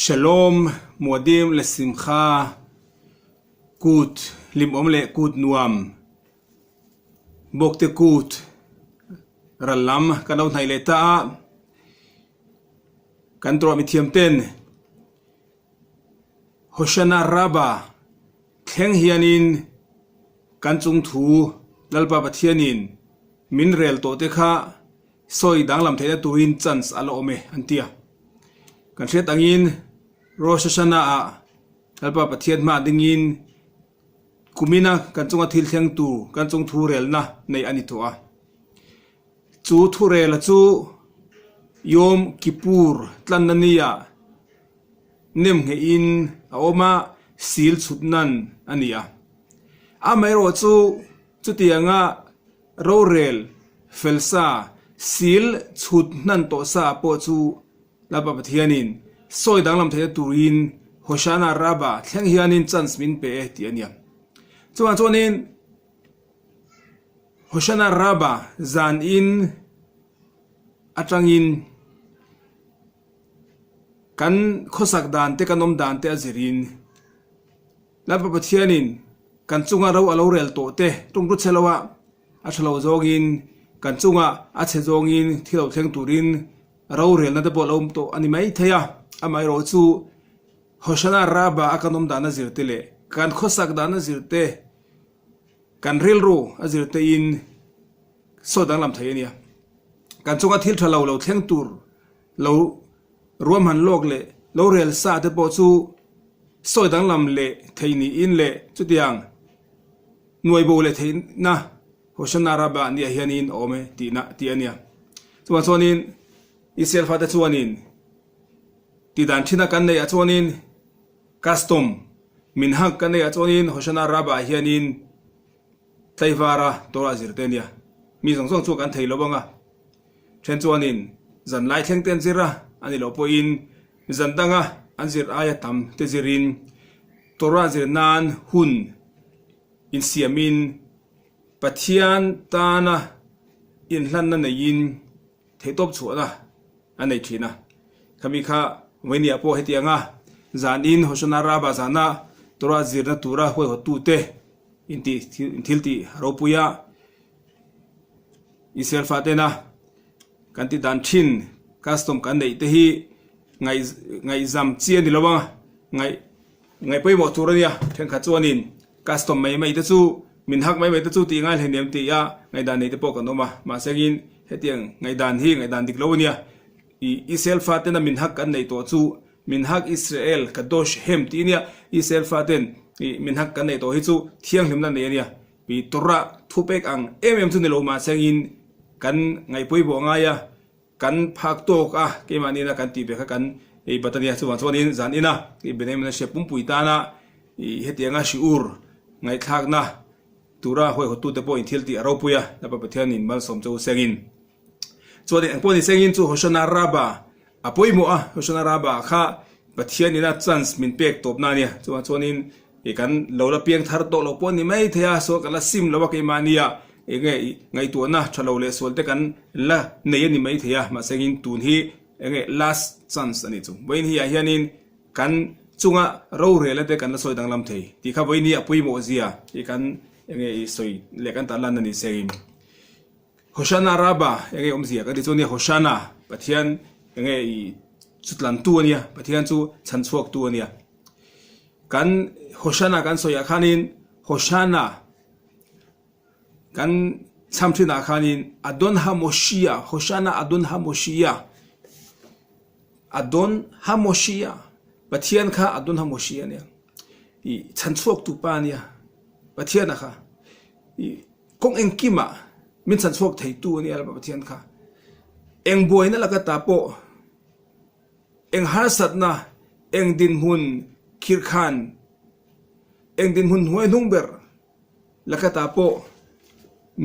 שלום, מועדים לשמחה, קות, למאום לקות נועם. בוקת קות, רלם, כנאו נהילתה, כנתרו מתיימתן. הושענא רבה, chhanchhuakt, chhanchhuakt, L-LPA P-thianin, min rel to te kha, soi dang lam thei turin chance alo ome antia. Kan set angin, Rosh Hashana a, L-LPA P-thian ma dingin, kumina chhanchhuakt thil theng tu, chhanchhuakt rel na nei anitoa. Chu thu rel chu, Yom Kippur, tlan nania, nem ngein, aoma sil chutnan ania. Amay ro chu tianga ro rel felsa sil chutnan to sa po chu L-LPA P-thianin soi danglam thei turin Hoshana raba chhanchhuakt chance min pe ti ania. Chuanin Hoshana raba zan in atangin kan khosak dan te kanom dan te azirin L-LPA P-thianin kan chunga ro alo rel to te tung ru chelawa a thalo zogin kan chunga a che zongin thilo thleng turin ro rel na te bolom to ani mai theya amai ro chu Hoshana raba akanom dana zirtele kan khosak dana zirte kan rel ro azirte in sodang lam thayania kan chunga thil thalo lo thleng tur lo ruam han lok le lo rel sa te po chu soi dang lam le theini in le chutiang nuai bo le thein na Hoshana raba nia hianin ome ti na ti ania chuanin Israel fa te chuanin ti dan thina kan nei a chuanin custom min hak kan nei a chuanin Hoshana raba hianin tlaivara tora zirtenia mi song chu kan thei lo banga then chuanin zan lai thleng ten zira ani lo po in zan danga anzir aya tam te zirin tora zir nan hun in siamin pathian tana in hlan na nein theitop chuana anei thina khami kha wenia po hetianga zan in Hoshana raba zana tora zir na tura hoi ho tu te inti thilti ropuya Israel fatena kanti dan thin custom kan nei te hi ngai zam chia ni lawanga ngai poimo turania theng kha chuanin custom mai te chu min hak mai te chu ti ngai hlenem ti ya ngai dan nei te pok anoma ma segin hetiang ngai dan dik lawnia I Israel fatena min hak kan nei to chu min hak Israel kadosh hem ti nia Israel faten min hak kan nei to hi chu thiang hlimna nei ania pi tora thupek ang chu ni lo ma segin kan ngai poibo ngaya kan phak to ka ke manina kan ti be kha kan e batania chuanin zan ina e benem na shepum puitana e hetianga shiur ngai thak na tura hoi hotu te po in thilti aropuya L-LPA P-thianin mal som chu segin chuan ang poni segin chu Hoshana raba apoimo a Hoshana raba kha P-thianina chance min pek top na nia chuanin e kan lola piang thar to lo poni mai thea so kala sim lawa ke mania e ngai tu na thalo le solte kan la nei ni mai thea ma segin tun hi last chance ani chu boin hi hianin kan chunga ro rele te kan la soi dang lam thei ti kha boin hi apui mo zia e kan soi le kan ta lan ani segin Hoshana raba omzia ka di choni Hoshana P-thian chutlan tu ania P-thian chu chhanchhuaktu ania kan Hoshana kan soya khanin Hoshana kan chamthina khanin Adon haMoshiaL Hoshana Adon haMoshiaL Adon haMoshiaL P-thian kha Adon haMoshiaL nia I chhanchhuaktu pa nia P-thian kha I kong engkima min chhanchhuak thei tu ania L-LPA P-thian kha eng boina laka tapo eng har satna eng din hun khirkhan eng din hun huai nungber laka tapo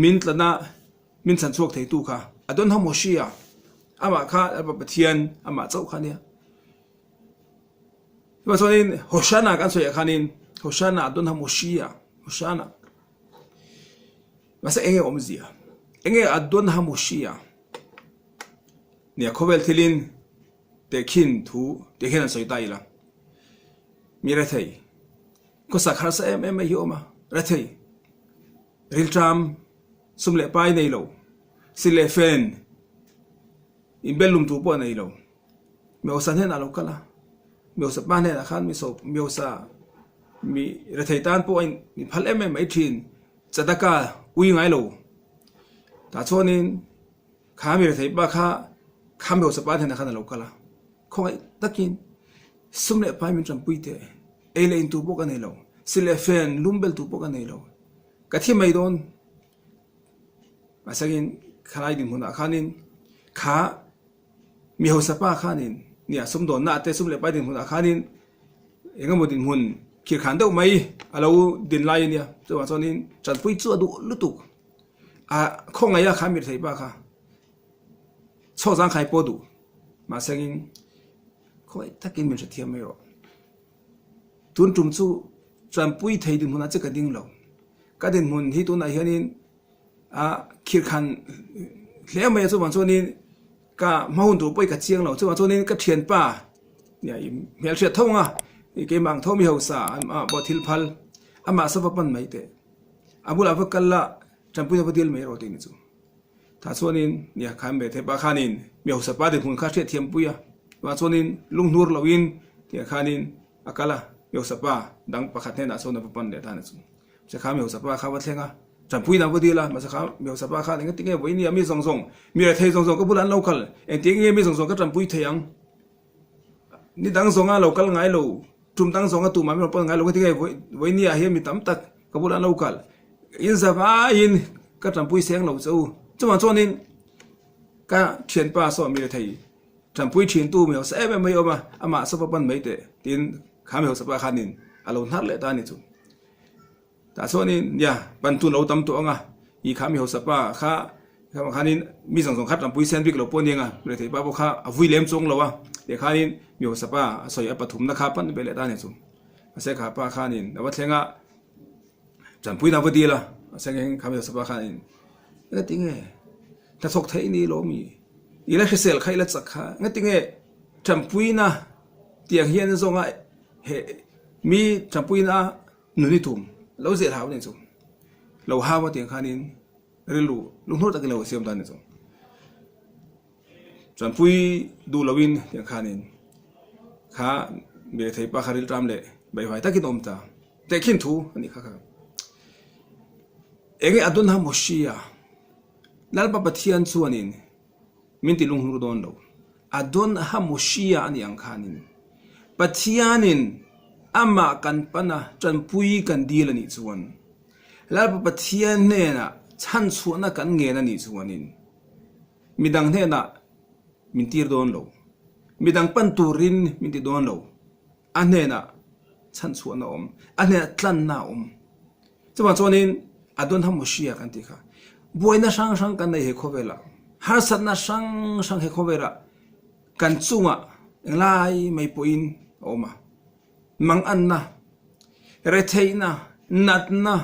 min tlana min chhanchhuak thei tu kha Adon haMoshiaL ama kha L-LPA P-thian ama chau khania chuanin Hoshana kan soya khanin Hoshana Adon haMoshiaL Hoshana masa enge omzia enge Adon haMoshiaL nia khovel thilin te khin thu te khin an soi tai la mi ra thei ko sakhar sa em hi oma ra thei ril tram sum le pai nei lo sile fen in belum tu po nei lo me osan hen alo kala me osa ban hen khan mi so me osa mi ra thei tan po in mi phal em mai thin chadaka ui ngai lo ta chonin kha mi ra thei ba kha me osa ban hen khan alo kala khoi takin sum le pai min tram pui te ele in tu po ka nei lo sile fen lumbel tu po ka nei lo ka thi mai don masagin khalai din huna khanin kha mi ho sapa khanin nia sum don na te sum le pai din huna khanin engamo din hun khir khan deuh mai alo din lai nia chawa chonin chan pui chu adu lutuk a khonga ya khamir thei ba kha cho jang khai po du masagin khoi takin min thiam mai ro tun tum chu chan pui thei din huna che ka ding lo ka din mun hi tu na hianin a khir khan hle mai chu ban chonin ka mahun tu poi ka chiang lo chu ban chonin ka thian pa nia i mel thia thonga i ke mang thomi ho sa a bo thil phal ama sa pan mai te abula va kalla champu na dil mai ro te ni chu tha chonin nia kham be the pa khanin mi ho sa pa de hun kha thia thiam puya wa chonin lung nur lawin tia khanin akala mi ho sa pa dang pakhat ne na so na pan le ta na chu se kha mi ho sa pa kha wa thlenga champui na bodi la ma sa kha mi ho sa pa kha ne tinge voi ni mi song song mi ra thei song song ko bulan local en tinge mi song song ka champui theyang ni dang songa local ngai lo tum dang songa tu ma mi pon ngai lo tinge voi ni a he mi tam tak ka bulan local in za ba in ka champui seng lo chu chuma chonin ka thian pa so mi ra thei champui thin tu mi ho sa em mai oma ama sa pan mai te tin kha mi ho sa pa khanin alo hnar le ta ni chu ta chonin ya ban tu lo tam to anga i kha mi ho sa pa kha khanin mi song song khat lam pui sen bik lo pon yenga le thei pa bo kha avui lem chong lo wa le khanin mi ho sa pa soi a pathum na kha pan be le ta ni chu ase kha pa khanin awa thlenga champui na vodi la ase ngeng kha mi ho sa pa khanin nga tinge ta thok thei ni lo mi i la sel khai la chak kha nga tinge champui na tiang hian zonga he mi champui na nuni tum lo zel haw ni chu lo hawa tiang khanin rilu lung hor tak lo siam dan ni chu champui du lawin tiang khanin kha be thei pa kharil tram le bai vai takin om ta te khin thu ani kha enge adon haMoshiaL lalpa P-thian chuanin min ti lung hur don lo adon haMoshiaL ani ang khanin P-thianin ama kan pana champui kan dil ani chuan lalpa P-thian ne na chhanchhuakna kan nge na ni chuanin midang ne na min tir don lo midang pan turin min ti don lo ane na chhanchhuakna om ane tlan na om chuma chonin adon haMoshiaL kan ti kha boina sang sang kan nei he khovela har sat na sang sang he khovela kan chunga englai mai poin oma mang anna retheina natna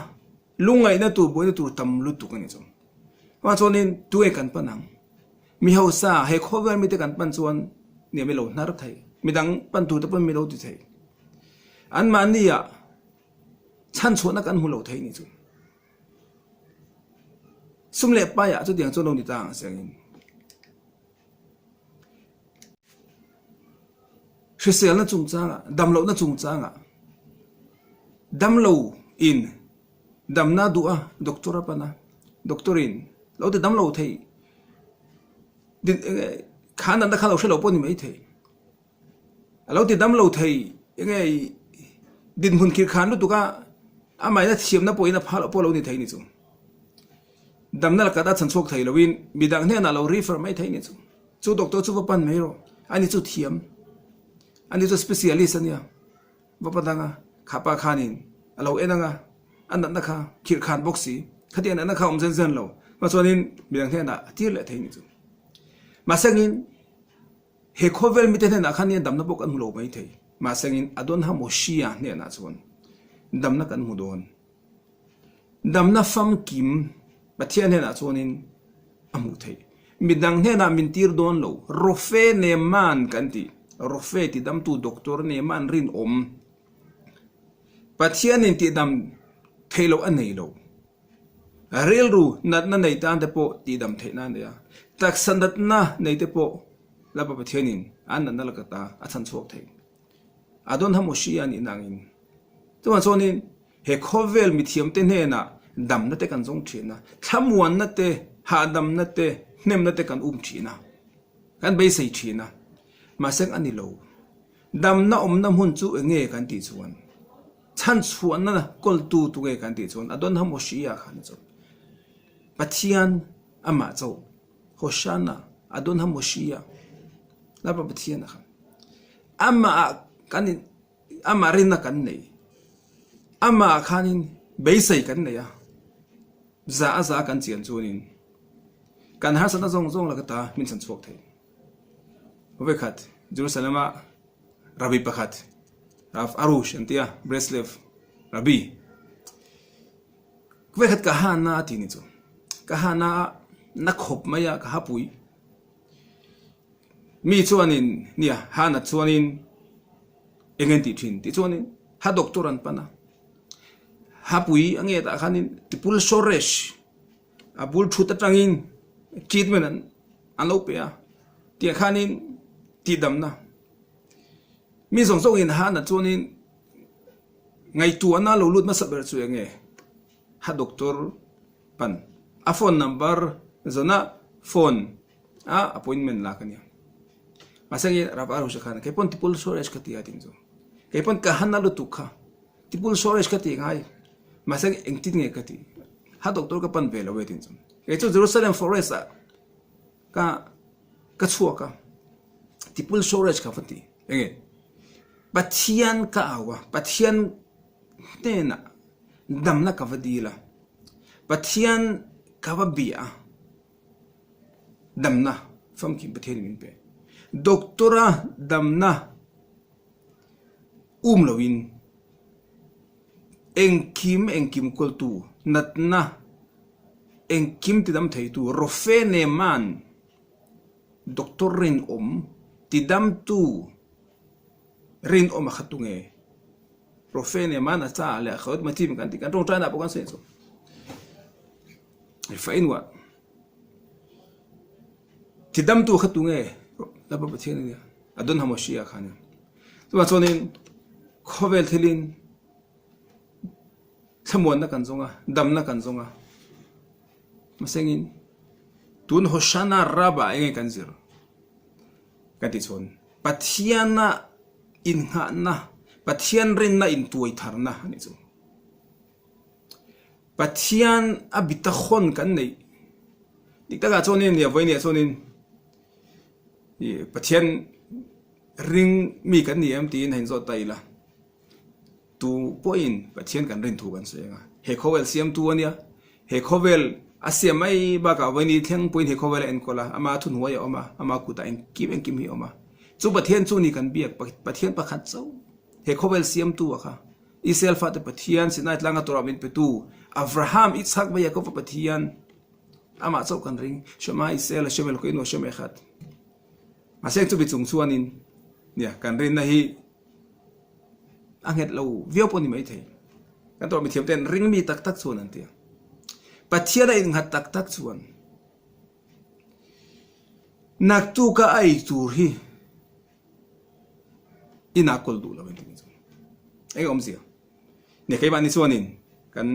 lungai na tu boina tu tam lu tu kan chu wa chonin tu e kan panang mi hausa he khover mi te kan pan chuan ne me lo hnar thai midang pan tu ta pan mi lo ti thai an mania chhanchhuakna kan hu lo thai ni chu sum le pa ya chu diang chu lo ni tang sengin sel na chung changa dam lo na chung changa dam lo in dam na du a doctora pana doctorin lo te dam lo thei din khan na khan lo shelo pon mai thei lo te dam lo thei nge din hun khir khan lu tu ka amai na thiam na poina phal po lo ni thei ni chu dam na ka da chhanchhuak thei lovin midang ne na lo refer mai thei ni chu doctor chu pan mai ro ani chu thiam ani chu specialist ania bapadanga khapa khanin alo enanga an na kha khir khan boxi khatian na kha zen zen lo ma chonin midang ne na tir le thei ni chu masangin he khovel mi te na khanian dam na bok an lo mai thei masangin adon haMoshiaL ne na chon dam na kan mu don dam na fam kim P-thian ne na chonin amu thei midang ne na min tir don lo rofe ne man kan ti rofe ti dam tu doctor ne man rin pathian in ti dam thelo an nei lo rel ru nat na nei tan te po ti dam the na ne ya tak sandat na nei te po la pa pathian in an na la ka ta a chhanchhuak the adon haMoshiaL ni nangin tuan sonin he khovel mi thiam te ne na dam na te kan jong thina thamuan na te ha dam na te nem na te kan thina kan be sei thina ma sek ani lo dam na na hun chu nge kan ti chuan chhanchhuak na kol tu nge kan ti chuan adon haMoshiaL khan chu pathian ama chu hoshana adon haMoshiaL la pa pathian khan ama kan ama rin na kan nei ama khanin be sei kan nei ya za kan chian chunin kan ha sana zong la ka ta min chhanchhuak the ve khat Jerusalem Rabbi pakhat Rav Arush antia Breslev Rabbi ve khat ka ha na ti ni chu ka ha na khop maya ka ha pui mi chuanin nia ha na chuanin engen ti thin ti chuanin ha doctor an pana ha pui ange ta khanin tipul soresh abul thuta tangin treatment an L-LPA ti khanin ti dam na mi zong in ha na chuanin ngai tu ana lo lut ma saber chu nge ha doctor pan a phone number zona phone a appointment la kania masangi Rabbi Arush khan ke pon tipul soresh ka ti atin zo ke pon ka hanna lu tu kha tipul soresh ka ti ngai masang engtin nge ka ti ha doctor ka pan velo wetin zo ke chu Jerusalem forest ka chua ka tipul soresh ka fati nge pathian ka awa pathian tena dam na ka vadila pathian ka va bia dam na fam ki pathian min pe doctora dam na lowin engkim kol tu natna engkim ti dam thei tu rofe ne man doctor rin ti dam tu rin khatunge rofe ne man a cha le khot ma tim kan ti kan rong tana pokan se so fa inwa ti dam tu khatunge la ba pathian ni adon haMoshiaL khan tu ma chonin khovel thelin thamuan na kan zonga dam na kan zonga masengin tun hoshana Rabbi enge kan zir kati chon pathiana in nga na pathian rin na in tuai tharna ani chu pathian abitakhon kan nei dikta ga chonin ya voini chonin pathian ring mi kan ni am tin hin zo taila tu point pathian kan rin thu kan senga he khovel siam tu ania he khovel asiam mai ba ka voini theng point he khovel en kola ama thun huai ama ku ta en kim hi oma chu pathian chu ni kan biak pathian pakhat chau he khovel siam tu kha isel fa te pathian sinai tlanga toramin pe tu Abraham Isaac ba Yaakov pathian ama chau kan ring shema isel shemel ko ino sheme khat maseng chu bi chung chuanin nia kan rin na hi anget lo vio poni mai thei kan to mi thiam ten ring mi tak chuan an tia pathian in hat tak chuan nak tu ka ai tur hi ina kol du la ben ti ai om sia ne kai ban ni chuanin kan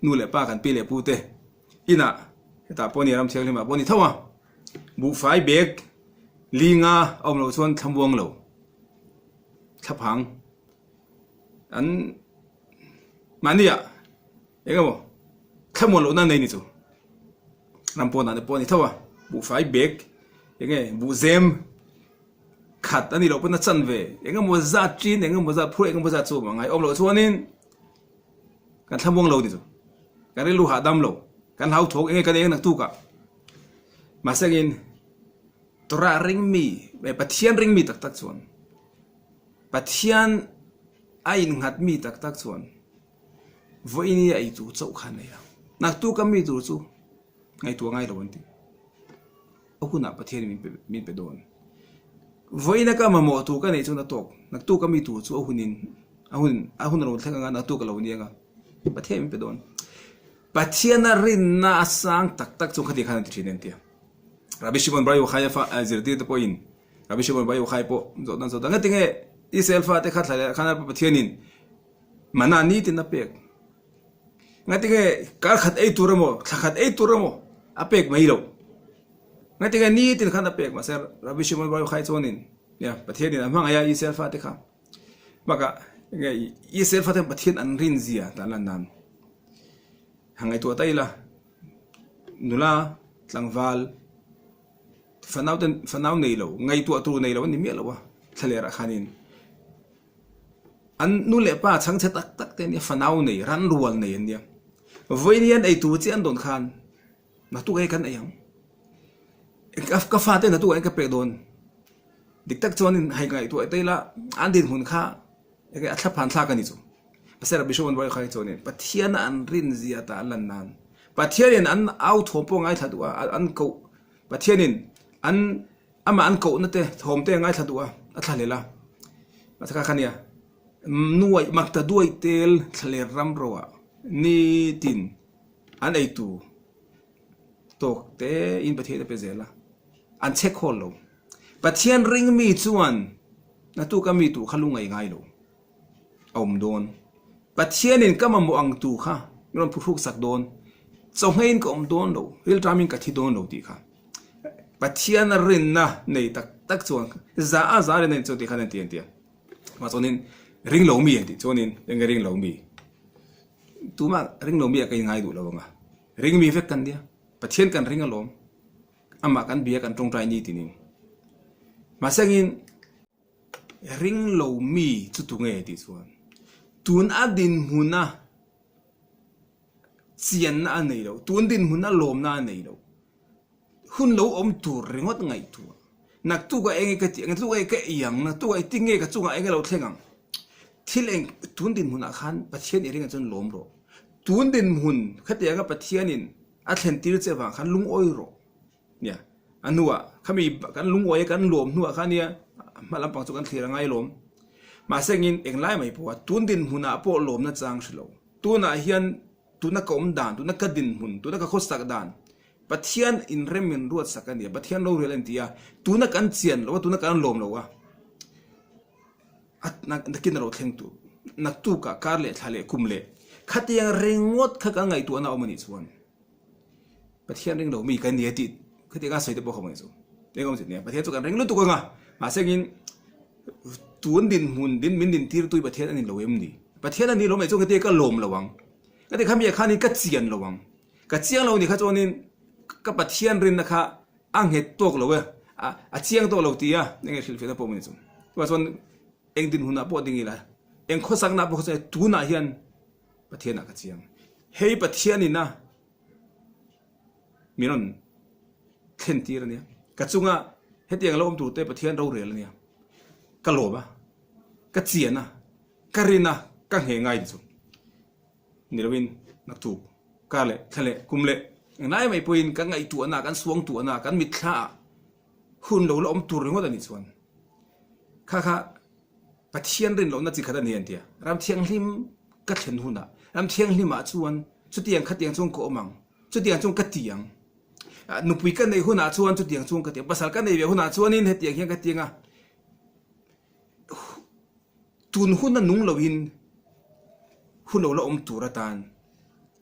nu le pa kan pi le pu te ina ta poni ram thel ma poni thawa bu fai bek linga om lo chuan thamwang lo thapang an mania ega mo thamon lo na nei ni chu rampon na poni thawa bu fai bek ege bu zem khat ani lo pon na chan ve ega mo za trin ega mo za phru ega mo za chu ma ngai om lo chuanin kan thamwang lo ni chu kan ri lu ha dam lo kan hau thok ege kan ege nak tu ka masagin tora ring mi pathian ring mi tak chuan pathian ain ngat mi tak chuan voini ai tu chau khan ya nak tu ka mi tu chu ngai tu ngai lo anti okuna pathian min pe don với nó cái mà mỏ tu cái này chúng ta tộc nặc tu cái mi tu chú ahun rồi thằng ngang nặc tu cái lâu niên à bắt thêm bị đòn bắt thiên là rin na sang tak chúng khati khăn thì nên tiệt Rabbi Shimon Bar Yochai fa azirti te poin Rabbi Shimon Bar Yochai po zodan ngay tiếng Israel fa te khát lại khăn bắt thiên in mana ni tin apek ngay tiếng cái khát ấy turamo apek mấy lâu ngay tiếng ni tin khăn apek mà ser Rabbi Shimon Bar Yochai chonin ya bắt thiên in amang aya Israel fa te kham maka ngay Israel fa te bắt thiên an rin zia ta lan nan hàng ngày tua tay là nula tlangval fanau nei lo ngai tu nei lo ni mi lo wa thalera khanin an nu le pa chang che tak te ni fanau nei ran rual nei an dia voinian ei tu chi an don khan na tu kai kan ayang ka fa te na tu ai ka pe don dik tak chonin hai ngai tu te la an din hun kha e ka thla phan thla ka ni chu pasera bishon boy khai chonin pathian an rin zia ta lan nan pathian an au thopo ngai thadua an ko pathianin an ama an ko na te thom te ngai thadua a thalela mathaka khania nuai makta duai tel thale ram rowa ni tin an ei tu tok te in pathian pe zela an check hol lo pathian ring mi chuan na tu ka mi tu khalungai ngai lo om don pathian in kama mo ang tu kha ron phuk sak don chonghein ko om don lo ril tramin ka thi don lo ti kha pathian rin na nei tak chuan za re nei chu ti khan ti ti ma chonin ring lo mi ti chonin eng ring lo mi tu ma ring lo mi ka ngai du lo nga ring mi vek kan dia pathian kan ring alom ama kan bia kan tong trai ni ti ning ma sangin ring lo mi chu tu nge ti chuan tun adin huna chian na nei lo tun din huna lom na nei lo hun lo om tur ringot ngai tu nak tu ga enge ka ti ang tu ga ka yang na tu ai tinge ka chunga enge lo thlengang thil eng tun din huna khan pathian ering chon lom ro tun din hun khatia ga pathianin a thlen tir che wa khan lung oi ro nya anua khami kan lung oi kan lom nuwa khania malam pang chu kan thira ngai lom ma sengin englai mai po tun din huna po lom na chang shlo tu na hian tu na kom dan tu na ka din hun tu na ka khos tak dan pathian in remin ruat sakania pathian lo relen tia tu na kan chian lo tu na kan lom lo wa at na kin ro thleng tu nak tu ka kar le thale kumle khatiang rengot kha ka ngai tu na omani chuan pathian ring lo mi kan ni ti khatiga soite po khomai chu engom chi ne pathian chu kan ring lu tu ka nga ma sengin tuan din hun din min din tir tui pathian ani loem ni pathian ani lo mai chung te ka lom lawang ka te khami khani ka chian lawang ka chiang lo ni kha chonin ka pathian rin na kha ang het tok lo we a chiang to lo ti ya nge thil fe na po mi chu wa chon eng din huna po ding ila eng kho sang na po se tu na hian pathian na ka chiang hei pathian ni na miron khen tir ni ka chunga hetiang lo om tu te pathian ro rel ni ka loba ka chiana ka rina ka he ngai chu nirwin nak tu ka le thale kumle nai mai poin ka ngai tu ana kan suang tu ana kan mitha hun lo om tur ngo da ni chuan kha pathian rin lo na chi khada ni an tia ram thiang hlim ka thlen huna ram thiang hlim a chuan chu tiang khatiang chung ko mang chu tiang chung ka tiang nupui ka nei huna chuan chu tiang chung ka tiang pasal ka nei ve huna chuan in he tiang hian ka tianga tun huna nung loin hun lo om turatan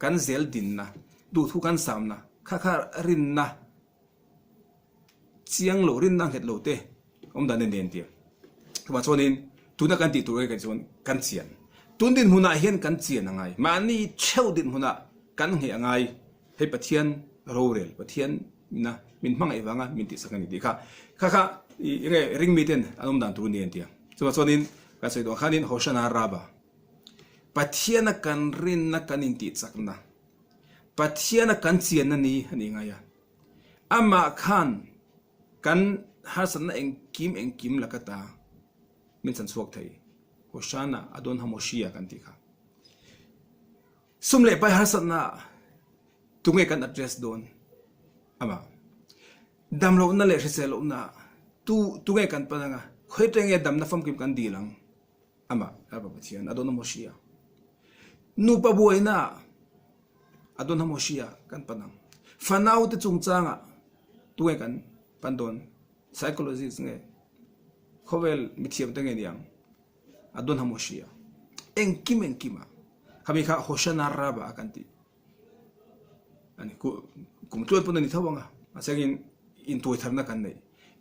kan zel din na du thu kan sam na kha rin na chiang lo rin na het lo te om dan nen ti ma chonin tuna kan ti tur ka chon kan chian tun din huna hian kan chian angai mani cheu din huna kan he angai he pathian rorel pathian na min mang ai wanga min ti sakani di kha nge ring mi ten anom dan tur nen ti so chonin ka sei do khanin hosana raba pathian kan rin na kan inti chakna pathian kan chian na ni ani nga ya ama khan kan hasan na eng kim lakata min chhanchhuakt thei hosana adon haMoshiaL kan ti kha sumle pai hasan na tunge kan address don ama damlo na le reselo na tu ngai kan pananga khoi tenge dam na fam kim kan dilang ama aba pathian adon haMoshiaL nu pa boina adon haMoshiaL kan panang fanau te chungchanga tu ngai kan pandon psychologist nge khovel mithiam tenge niang adon haMoshiaL enkima kami kha hoshanã raba akanti ani kum tuat pun ni thawanga asengin in toy tharna kan nei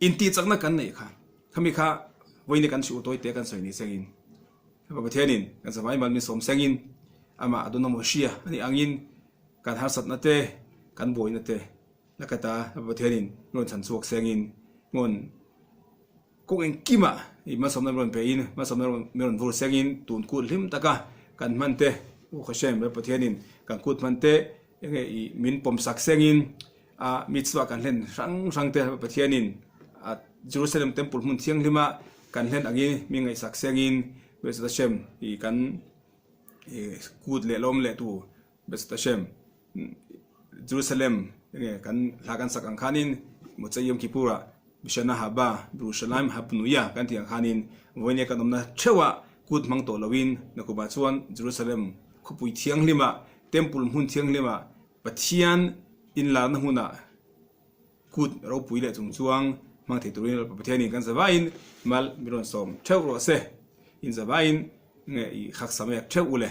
in ti chakna kan nei kha kami kha voini kan su toy te kan soi ni sengin ba pathianin kan samai man mi som sengin ama adon haMoshiaL ani angin kan har sat na te kan boi na te nakata ba pathianin ngon chhanchhuak sengin ngon kong enkima i ma som na ron pe in ma som na ron vur sengin tun ku lim taka kan man te u khoshem ba pathianin kan kut man te enge i min pom sak sengin a mitzwa kan len rang te pathianin a Jerusalem temple mun thiang lima kan len angi mi ngai sak sengin besata shem i kan kut le lom le tu besata shem Jerusalem enge kan lagan sak ang khanin muchayim kipura bishana haba Jerusalem habnuya kan tiang khanin voine kan omna chewa kut mang to lawin nakuba chuan Jerusalem khupui thiang lima temple mun thiang lima pathian in la na huna kut ro puile chung chuang mang thei turin pathiani kan zawain mal miron som theu ro se in zawain nge i khak samek theu ule